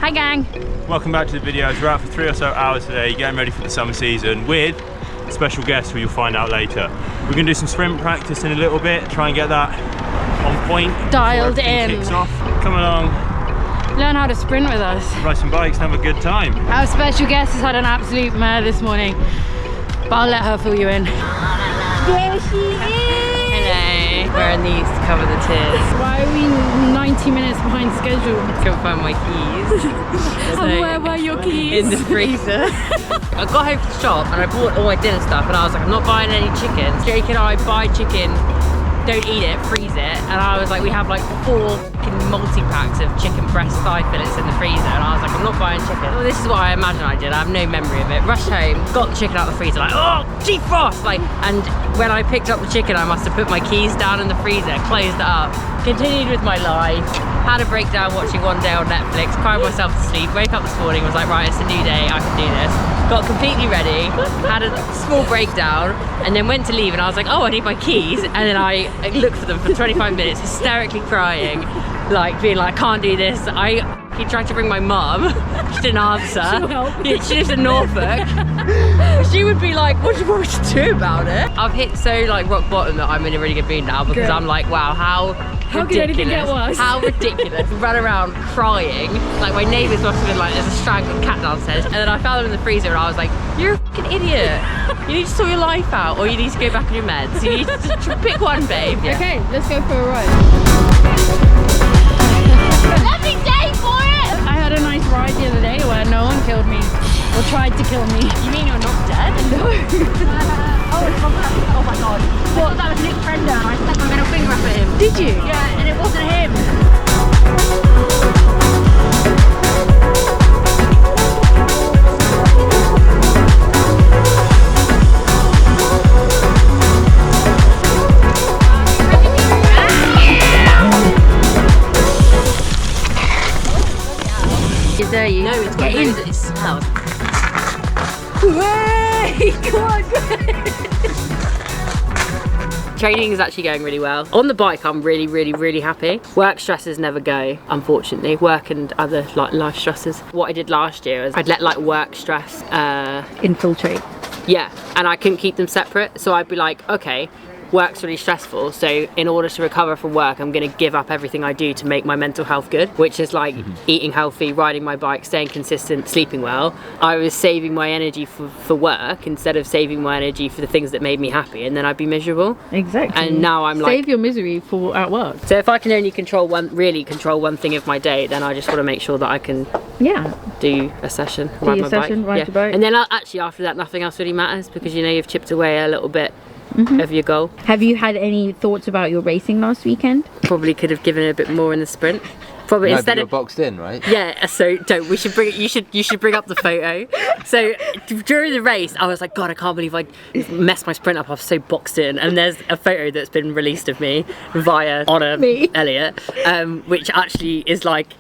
Hi gang. Welcome back to the video. We're out for 3 or so hours today, getting ready for the summer season with a special guest who you'll find out later. We're going to do some sprint practice in a little bit, try and get that on point. Dialed in. Kicks off. Come along. Learn how to sprint with us. Ride some bikes and have a good time. Our special guest has had an absolute mare this morning, but I'll let her fill you in. There she is! Hello. Wearing these to cover the tears. Why are we 90 minutes behind schedule? Couldn't find my keys. And where were your keys? In the freezer. I got home from the shop and I bought all my dinner stuff and I was like, I'm not buying any chicken. Jake and I buy chicken, don't eat it, freeze it. And I was like, we have like 4 multi-packs of chicken breast thigh fillets in the freezer. And I was like, I'm not buying chicken. Well, this is what I imagine I did. I have no memory of it. Rushed home, got the chicken out of the freezer, like, oh, defrost! Like, and when I picked up the chicken, I must have put my keys down in the freezer, closed it up, continued with my life, had a breakdown watching One Day on Netflix, cried myself to sleep, woke up this morning, was like, right, it's a new day, I can do this. Got completely ready, had a small breakdown, and then went to leave and I was like, oh, I need my keys. And then I looked for them for 25 minutes, hysterically crying, like being like, I can't do this. He tried to bring my mum, she didn't answer. Yeah, she lives in Norfolk. She would be like, what do you want me to do about it? I've hit so like rock bottom that I'm in a really good mood now because I'm like, wow, how could anything get worse? How ridiculous. Run around crying. Like my neighbours must have been like, there's a strangled cat downstairs. And then I found them in the freezer and I was like, you're a fucking idiot. You need to sort your life out or you need to go back on your meds. You need to pick one, babe. Yeah. Okay, let's go for a ride. Lovely day for it! I had a nice ride the other day where no one killed me or tried to kill me. You mean you're not dead? No. Oh my god. What? That was Nick Frender and I stuck my middle finger up at him. Did you? Yeah, and it wasn't him. Is there you? No, it's got in. It smells. Way! Come on, Training is actually going really well. On the bike, I'm really happy. Work stresses never go, unfortunately. Work and other like life stresses. What I did last year is I'd let like work stress infiltrate. Yeah, and I couldn't keep them separate. So I'd be like, okay, work's really stressful, so in order to recover from work I'm going to give up everything I do to make my mental health good, which is like eating healthy, riding my bike, staying consistent, sleeping well. I was saving my energy for work instead of saving my energy for the things that made me happy, and then I'd be miserable. Exactly. And now I'm like, save your misery for at work. so if I can only control one thing of my day, then I just want to make sure that I can do a session, ride my bike. Ride your bike. And then actually after that nothing else really matters, because you know you've chipped away a little bit of your goal. Have you had any thoughts about your racing last weekend? Probably could have given it a bit more in the sprint. Probably No, instead but you're of boxed in, right? yeah. So don't. We should bring. You should bring up the photo. So during the race, I was like, God, I can't believe I messed my sprint up. I was so boxed in. And there's a photo that's been released of me via Honor Elliott, which actually is like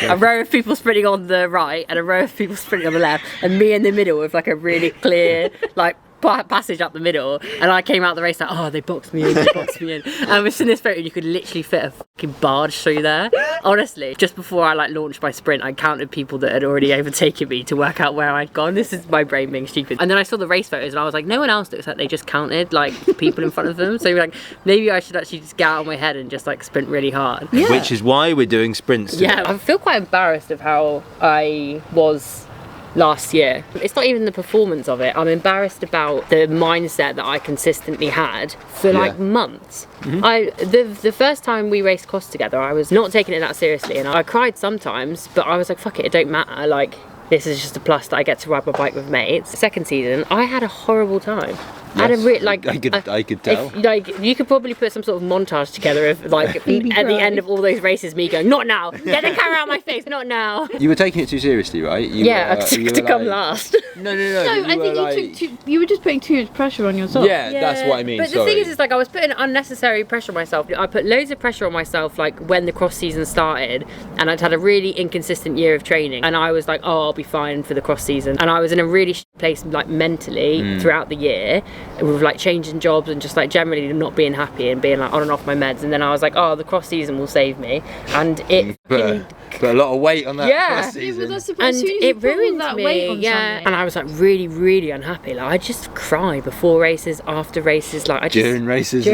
a row of people sprinting on the right and a row of people sprinting on the left, and me in the middle with like a really clear like passage up the middle, and I came out the race like, oh, they boxed me in, and I was in this photo and you could literally fit a fucking barge through there. Honestly, just before I like launched my sprint, I counted people that had already overtaken me to work out where I'd gone. This is my brain being stupid. And then I saw the race photos and I was like, no one else looks like they just counted like people in front of them, so like maybe I should actually just get out of my head and just like sprint really hard. Yeah. Which is why we're doing sprints today. Yeah, I feel quite embarrassed of how I was last year. It's not even the performance of it. I'm embarrassed about the mindset that I consistently had for like months. The first time we raced cross together, I was not taking it that seriously, and I cried sometimes, but I was like, fuck it, it don't matter. Like, this is just a plus that I get to ride my bike with mates. Second season, I had a horrible time. Yes, I could tell. You could probably put some sort of montage together of like at the end of all those races, me going, not now, get the camera out my face, not now. You were taking it too seriously, right? I took to come last. No. I think you were just putting too much pressure on yourself. Yeah, that's what I mean. But the thing is like I was putting unnecessary pressure on myself. I put loads of pressure on myself like when the cross season started, and I'd had a really inconsistent year of training, and I was like, oh, I'll be fine for the cross season, and I was in a really place like mentally throughout the year. with like changing jobs and just like generally not being happy and being like on and off my meds. And then I was like, oh, the cross season will save me, and it put a lot of weight on that yeah. cross season. And it ruined me, yeah. And I was like really unhappy. Like I just cry before races, after races, like I just during races.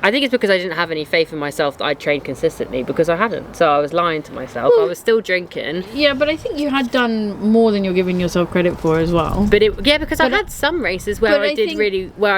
I think it's because I didn't have any faith in myself that I'd trained consistently, because I hadn't. So I was lying to myself. I was still drinking. Yeah, but I think you had done more than you're giving yourself credit for as well. But because I had some races where I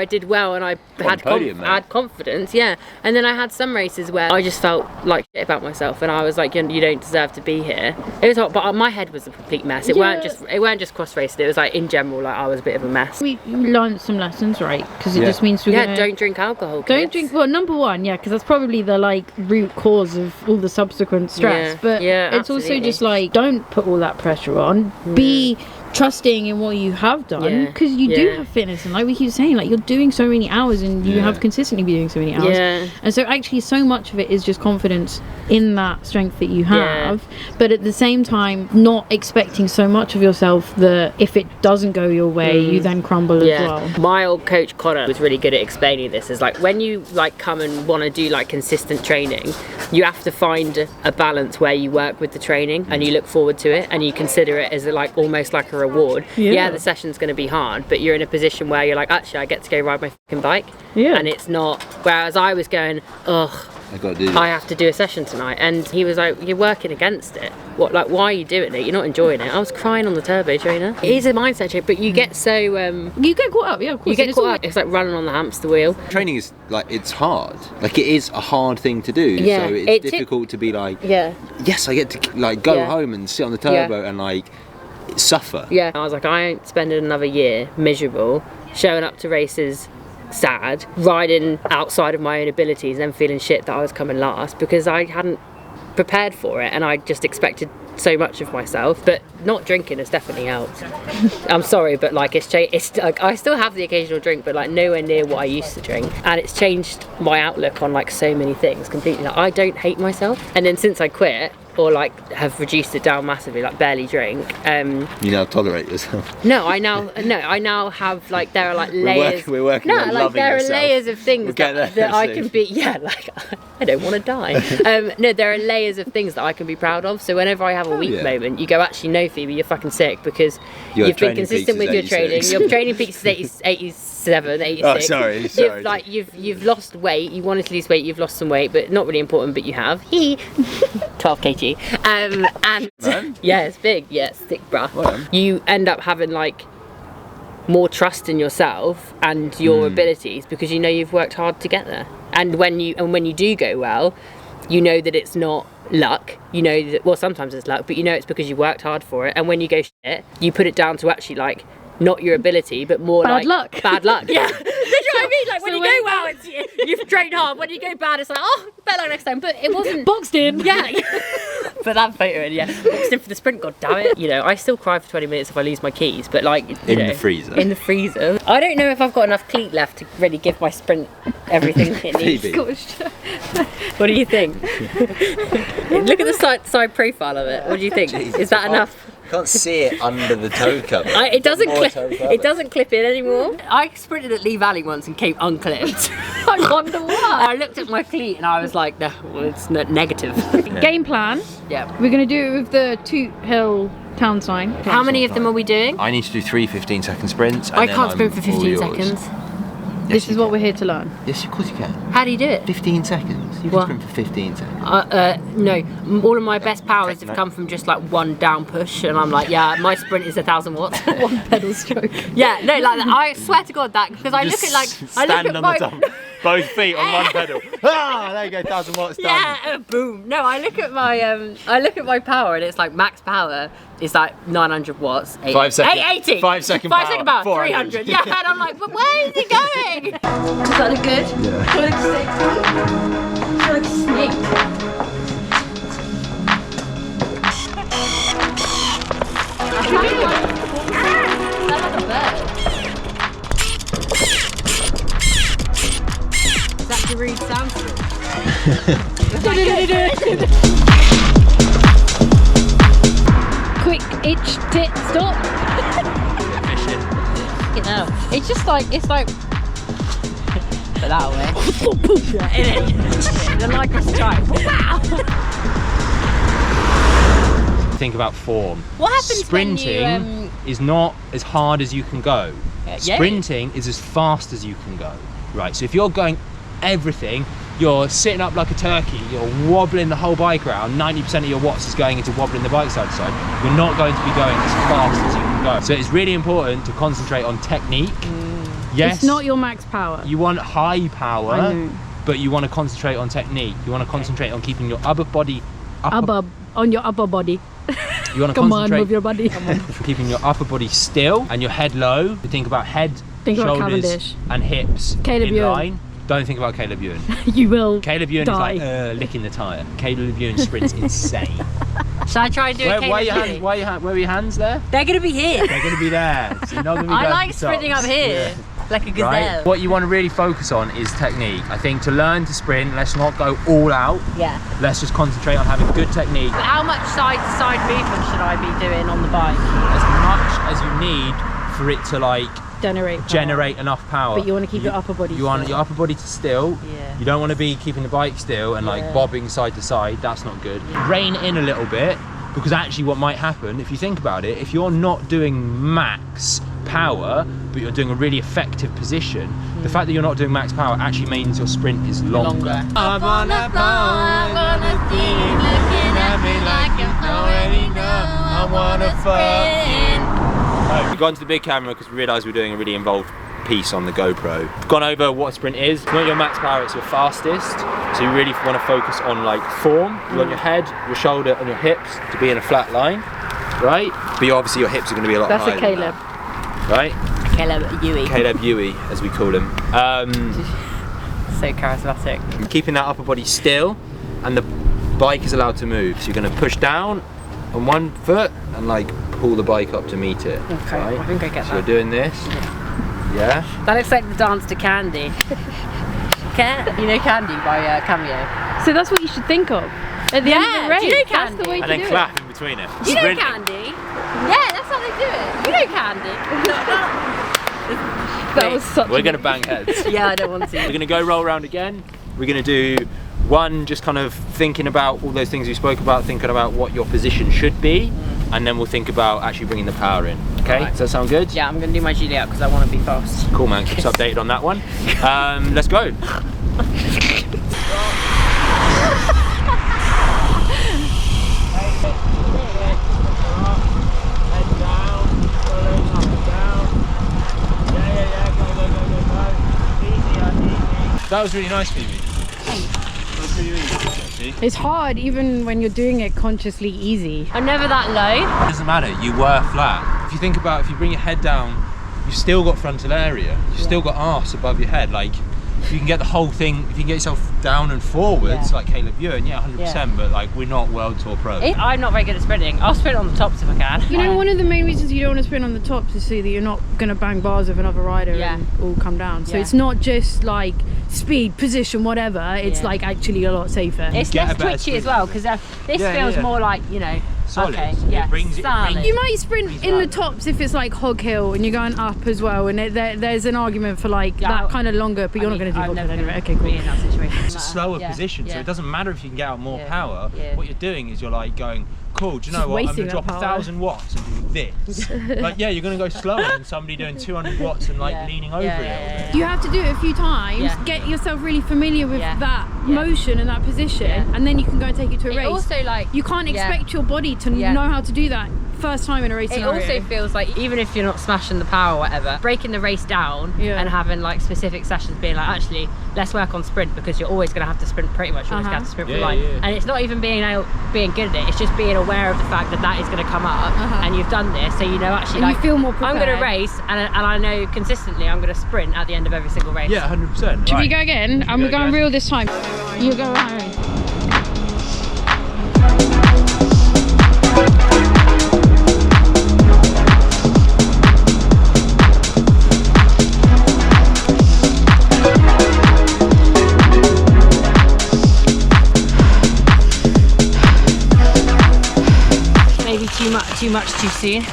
did well and I had confidence, yeah. And then I had some races where I just felt like shit about myself, and I was like, you don't deserve to be here. It was hot, but my head was a complete mess. It weren't just cross racing. It was like in general, like I was a bit of a mess. We learned some lessons, right? Because it just means don't drink alcohol. Don't drink. Well, number one, yeah, because that's probably the like root cause of all the subsequent stress. But it's also just like, don't put all that pressure on. Be trusting in what you have done, because you do have fitness, and like we keep saying, like you're doing so many hours and you have consistently been doing so many hours, and so actually so much of it is just confidence in that strength that you have, but at the same time not expecting so much of yourself that if it doesn't go your way you then crumble as well. My old coach Connor was really good at explaining this. Is like when you like come and want to do like consistent training, you have to find a balance where you work with the training and you look forward to it and you consider it as like almost like a reward. The session's going to be hard, but you're in a position where you're like, actually I get to go ride my fucking bike, and it's not, whereas I was going, ugh, I have to do a session tonight, and he was like, you're working against it. What, like, why are you doing it? You're not enjoying it. I was crying on the turbo trainer. It is a mindset trick, but you get so you get caught up, of course. You get caught up. It's like running on the hamster wheel. Training is like, it's hard. Like it is a hard thing to do. So it's difficult to be like, yes, I get to like go home and sit on the turbo and like suffer. I was like, I ain't spending another year miserable, showing up to races sad, riding outside of my own abilities, and feeling shit that I was coming last because I hadn't prepared for it, and I just expected so much of myself. But not drinking has definitely helped. I'm sorry, but like it's like I still have the occasional drink, but like nowhere near what I used to drink, and it's changed my outlook on like so many things completely. Like, I don't hate myself, and then since I quit, or like have reduced it down massively, like barely drink, you now tolerate yourself. I now have like, there are like layers. We're working on like loving there yourself. Are layers of things that I can be, like I don't want to die. No, there are layers of things that I can be proud of. So whenever I have a weak moment, you go, actually no, Phoebe, you're fucking sick because you've been consistent with your training. Your training peaks is 87, 86. Oh, sorry. You've lost weight. You wanted to lose weight. You've lost some weight, but not really important. But you have 12 kg. And yeah, it's big. Yeah, it's thick, bruh. Well, you end up having like more trust in yourself and your abilities because you know you've worked hard to get there. And when you do go well, you know that it's not luck. You know that, well, sometimes it's luck, but you know it's because you worked hard for it. And when you go shit, you put it down to actually like not your ability, but more bad like luck. Bad luck. Yeah. You know what I mean? Like when you go well, it's, you've trained hard. When you go bad, it's like, oh, better luck next time. But it wasn't boxed in. Yeah. But that photo, boxed in for the sprint. God damn it. You know, I still cry for 20 minutes if I lose my keys. But like the freezer. In the freezer. I don't know if I've got enough cleat left to really give my sprint everything it needs. What do you think? Look at the side profile of it. What do you think? Jesus, is that enough? Can't see it under the toe cover. It doesn't clip in anymore. I sprinted at Lee Valley once and came unclipped. I wonder why. I looked at my cleat and I was like, no, well, it's negative. Game plan. Yeah. We're going to do it with the Toot Hill town sign. How many of them are we doing? I need to do 3 15-second sprints. I can't sprint for 15 seconds. This is what we're here to learn. Yes, of course you can. How do you do it? 15 seconds. You can sprint for 15 seconds. No. All of my best powers have come from just like one down push, and I'm like, yeah, my sprint is 1,000 watts. One pedal stroke. Yeah, no, like I swear to God that because I look at like stand on the top, both feet on one pedal. There you go, 1,000 watts done. Yeah, boom. No, I look at my power, and it's like max power is like 900 watts. 5 seconds. 880. 5 second power. 5 second power. 300. Yeah, and I'm like, but where is it going? Does that look good? Yeah. It looks sexy. It looks snake. That's a rude sound. Quick itch tit stop. Fucking hell. It's just like, it's like... Put that away. The like a strike. Think about form. What happens Sprinting when you, is not as hard as you can go. Sprinting is as fast as you can go. Right, so if you're going everything, you're sitting up like a turkey, you're wobbling the whole bike around, 90% of your watts is going into wobbling the bike side to side, you're not going to be going as fast as you can go. So it's really important to concentrate on technique. Yes, it's not your max power. You want high power, but you want to concentrate on technique. You want to concentrate on keeping your upper body on your upper body. You want to Come concentrate on, move your body. keeping your upper body still and your head low. You think about head, shoulders and hips in line. Don't think about Caleb Ewan. You will Caleb Ewan die. is like licking the tyre. Caleb Ewan sprints insane. Should I try and do a Caleb Ewan? Where are your hands there? They're going to be here. They're going to be there. So you're not going to be I like sprinting up here. Yeah. Like a gazelle. Right? What you want to really focus on is technique. I think to learn to sprint, let's not go all out. Yeah. Let's just concentrate on having good technique. But how much side-to-side movement should I be doing on the bike? As much as you need for it to like generate enough power. But you want to keep your upper body You want your upper body to still. Yeah. You don't want to be keeping the bike still and like bobbing side to side. That's not good. Rein in a little bit, because actually what might happen, if you think about it, if you're not doing max power, but you're doing a really effective position, the fact that you're not doing max power actually means your sprint is longer. I'm on the floor, I'm gonna see you looking at me like you already know I wanna sprint. We've gone to the big camera because we realised we're doing a really involved piece on the GoPro. We've gone over what a sprint is. It's not your max power, it's your fastest. So you really want to focus on like form. You want your head, your shoulder and your hips to be in a flat line, right? But obviously your hips are going to be a lot higher. That's a Caleb. Right? Caleb Ewie. Caleb Ewie, as we call him. So charismatic. Keeping that upper body still, and the bike is allowed to move. So you're going to push down on one foot and like pull the bike up to meet it. Okay, right? I think I get that. So you're doing this. Yeah. That looks like the dance to Candy. You know Candy by Cameo. So that's what you should think of at the end of the race. Do you know Candy? That's the way And to then do clap in between it. You know Candy? Yeah, that's how they do it. You know Candy? That was such We're going to bang heads. Yeah, I don't want to. We're going to go roll around again. We're going to do one, just kind of thinking about all those things we spoke about, thinking about what your position should be, and then we'll think about actually bringing the power in. Okay, right. Does that sound good? Yeah, I'm going to do my Juliet because I want to be fast. Cool, man. Keep us updated on that one. Let's go. That was really nice, Phoebe. It's hard even when you're doing it consciously easy. I'm never that low. It doesn't matter, you were flat. If you think about, if you bring your head down, you've still got frontal area. You've still got arse above your head. Like, if you can get the whole thing, if you can get yourself down and forwards, like Caleb Ewan, 100%, but like, we're not World Tour pros. I'm not very good at sprinting. I'll sprint on the tops if I can. You know, one of the main reasons you don't want to sprint on the tops is so that you're not going to bang bars with another rider and all come down. So it's not just like speed, position, whatever. It's like actually a lot safer. It's less twitchy as well, because this feels more like, you know, solid. Okay, It brings you might sprint in the tops if it's like hog hill and you're going up as well, and there's an argument for like that kind of longer, but you're not going to do hog hill anyway. Okay, cool. Be in that situation. It's a slower position, so it doesn't matter if you can get out more power. What you're doing is you're like going, cool, do you know what, I'm going to drop 1,000 watts and do this. Like, yeah, you're going to go slower than somebody doing 200 watts and like leaning over it. You have to do it a few times, get yourself really familiar with that motion and that position, and then you can go and take it to a race. Also, like, you can't expect your body to know how to do that first time in a race scenario. It also feels like, even if you're not smashing the power or whatever, breaking the race down and having like specific sessions being like, actually, let's work on sprint, because you're always going to have to sprint pretty much. You're always going to have to sprint for life. And it's not even being good at it, it's just being aware of the fact that that is going to come up, and you've done this, so you know actually, and like, you feel more prepared. I'm going to race, and I know consistently I'm going to sprint at the end of every single race. Yeah, 100%. Should we go again? And we're going real this time. You go ahead. Maybe too much too soon.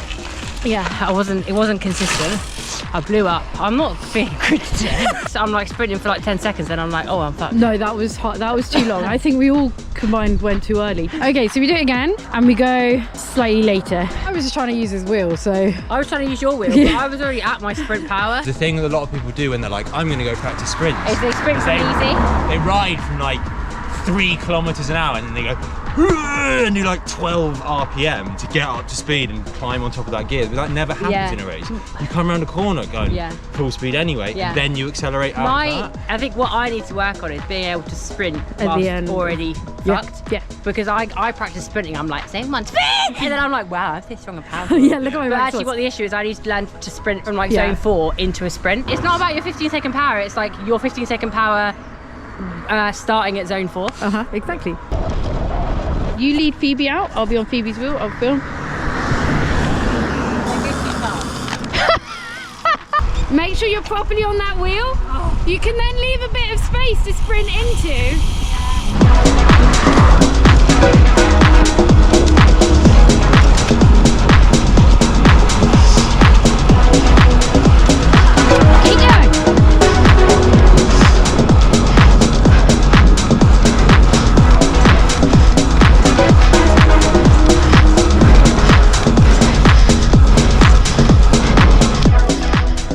Yeah, it wasn't consistent. I blew up. I'm not being good today. So I'm like sprinting for like 10 seconds and I'm like, oh, I'm fucked. No, that was hot. That was too long. I think we all combined went too early. Okay, so we do it again and we go slightly later. I was just trying to use his wheel, so. I was trying to use your wheel, but I was already at my sprint power. The thing that a lot of people do when they're like, I'm going to go practice sprints. Is they sprint from easy. They ride from like 3 kilometers an hour and then they go and do like 12 RPM to get up to speed and climb on top of that gear. But that never happens in a race. You come around a corner going full speed anyway, then you accelerate out of that. I think what I need to work on is being able to sprint at the end already fucked. Yeah. Because I practice sprinting, I'm like, zone 1 speed! And then I'm like, wow, I feel strong and powerful. Yeah, look at my But actually what the issue is, I need to learn to sprint from like zone 4 into a sprint. It's not about your 15-second power, it's like your 15-second power starting at zone 4. Exactly. You lead Phoebe out, I'll be on Phoebe's wheel, I'll film. Make sure you're properly on that wheel. You can then leave a bit of space to sprint into.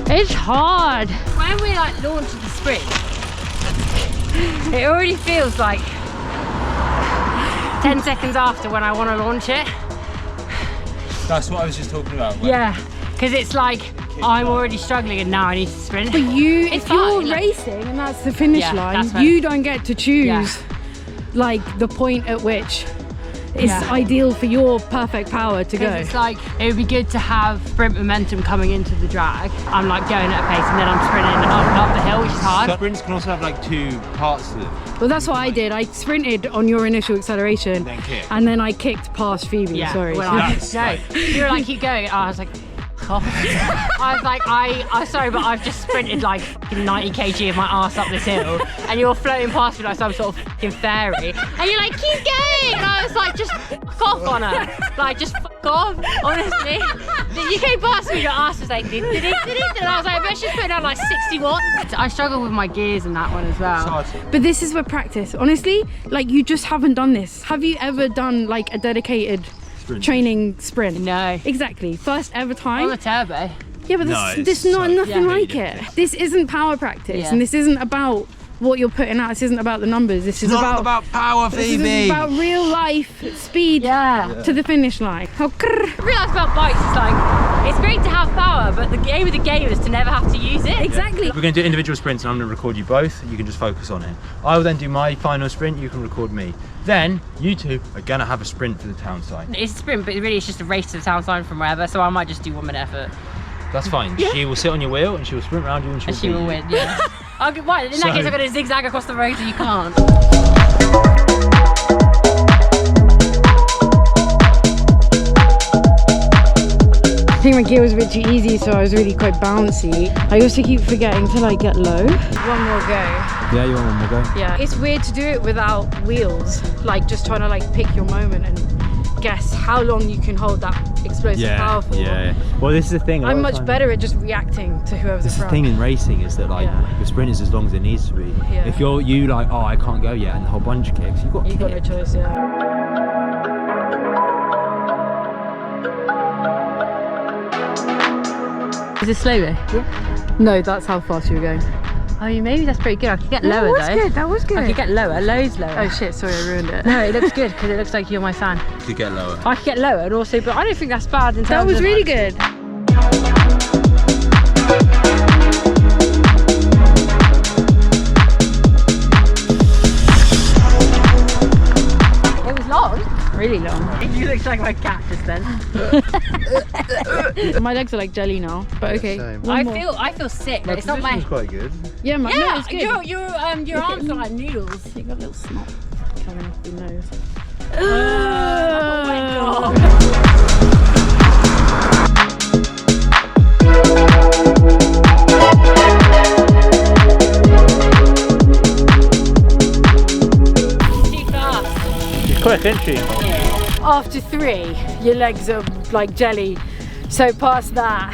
It's hard. When we like launch the sprint, it already feels like 10 seconds after when I want to launch it. That's what I was just talking about. Yeah, because it's like I'm already struggling and now I need to sprint. But if you're racing and that's the finish line, you don't get to choose like the point at which it's ideal for your perfect power to go. It's like, it would be good to have sprint momentum coming into the drag. I'm like going at a pace and then I'm sprinting up the hill, which is hard. Sprints can also have like 2 parts to them. Well, that's what I did. I sprinted on your initial acceleration and then I kicked past Phoebe. Yeah. Sorry. Well, you were like, keep going. I was like, oh. I was like, I'm sorry, but I've just sprinted like 90 kg of my ass up this hill and you're floating past me like some sort of fucking fairy and you're like, keep going! And I was like, just fuck off on her. Like, just fuck off, honestly. You came past me, your ass was like, and I was like, I bet she's putting on like 60 watts. I struggle with my gears in that one as well. But this is where practice, honestly, like you just haven't done this. Have you ever done like a dedicated training sprint? No. Exactly. First ever time. On the turbo. Yeah, but this is not nothing like it. This isn't power practice and this isn't about what you're putting out. This isn't about the numbers. This is not about power, Phoebe. This is about real life speed to the finish line. I realise about bikes, it's like, it's great to have power, but the aim of the game is to never have to use it. Exactly. We're going to do individual sprints and I'm going to record you both. You can just focus on it. I will then do my final sprint. You can record me. Then you two are going to have a sprint for the town side. It's a sprint, but really it's just a race to the town side from wherever, so I might just do 1 minute effort. That's fine. She will sit on your wheel and she will sprint around you and she will win. Yeah. Okay, right, in that case I'm going to zigzag across the road so you can't. I think my gear was a bit too easy, so I was really quite bouncy. I also keep forgetting to like get low. 1 more go. Yeah, you want 1 more go? Yeah. It's weird to do it without wheels, like just trying to like pick your moment and guess how long you can hold that explosive power for. Yeah. Well, this is the thing. I'm much better at just reacting to whoever's in front. The thing in racing is that like the sprint is as long as it needs to be. Yeah. If you like, oh, I can't go yet, and the whole bunch kicks, you've got no choice. Yeah. Is it slower? Yeah. No, that's how fast you were going. I mean, maybe that's pretty good. I could get lower though. That was good. I could get lower, loads lower. Oh shit, sorry, I ruined it. No, it looks good because it looks like you're my fan. You could get lower. I could get lower and also, but I don't think that's bad in terms That was of really good. It was long. Really long. You look like my cactus then. My legs are like jelly now, but okay. I feel sick, but it's not my. Quite good. Yeah, no, it's good. Your arms are like noodles. You got a little snot coming off your nose. Oh my god. Quick, isn't she? After 3, your legs are like jelly. So past that,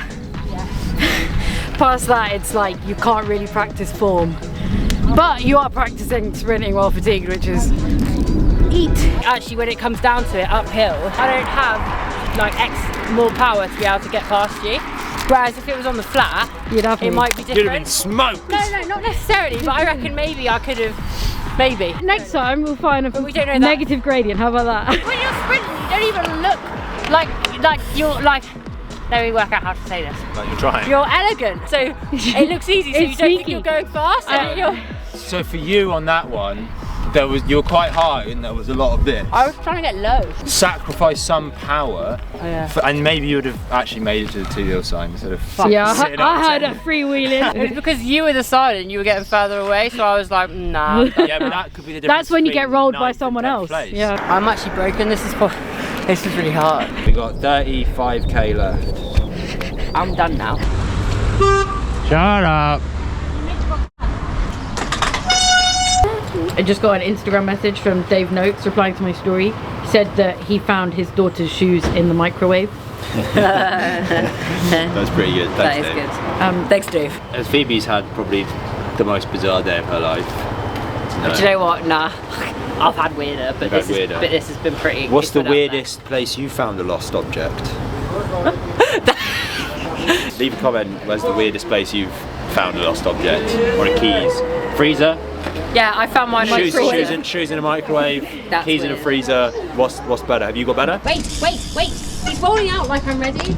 past that, it's like you can't really practice form. But you are practicing sprinting while fatigued, which is eat. Actually, when it comes down to it, uphill, I don't have like more power to be able to get past you. Whereas if it was on the flat, it might be different. You'd have been smoked. No, not necessarily, but I reckon maybe I could have, maybe. Next time we'll find a we don't know negative gradient, how about that? When you're sprinting, you don't even look like you're like, let me work out how to say this. Like you're trying. You're elegant, so it looks easy, so you don't think you're going fast. So for you on that one, you were quite high and there was a lot of this. I was trying to get low. Sacrifice some power, and maybe you would have actually made it to the 2-0 sign instead of yeah, I had a freewheeling. It was because you were the side and you were getting further away, so I was like, nah. Yeah, but that could be the difference. That's when you get rolled by someone else. Place. Yeah. I'm actually broken. This is really hard. We got 35k left. I'm done now. Shut up. I just got an Instagram message from Dave Noakes replying to my story. He said that he found his daughter's shoes in the microwave. That's pretty good. That is Dave. good. Thanks, Dave. As Phoebe's had probably the most bizarre day of her life. No. Do you know what? Nah. I've had weirder, but this has been pretty. What's the weirdest place you found a lost object? Leave a comment. Where's the weirdest place you've found a lost object? Or a keys? Freezer? Yeah, I found mine in my freezer. Shoes in a microwave. That's keys weird. in a freezer. What's better? Have you got better? Wait. He's rolling out like I'm ready.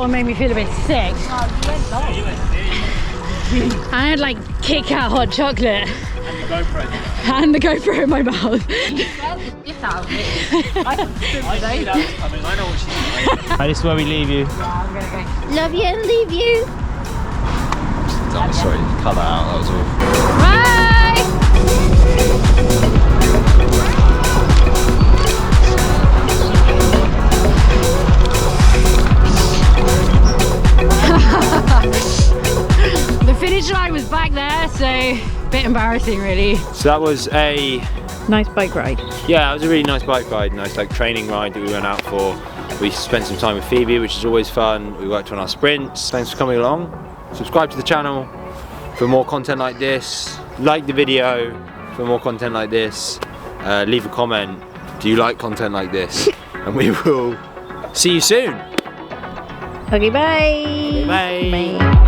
Made me feel a bit sick. I had like Kit Kat hot chocolate and the GoPro in my mouth. This is where we leave you. Love you and leave you. I'm sorry, cut that out. That was all. Bye. The finish line was back there, so a bit embarrassing really. So that was a nice bike ride. Yeah, it was a really nice bike ride, nice like training ride that we went out for. We spent some time with Phoebe, which is always fun. We worked on our sprints. Thanks for coming along. Subscribe to the channel for more content like this. Like the video for more content like this. Leave a comment. Do you like content like this? And we will see you soon. Okay, bye. Bye. Bye.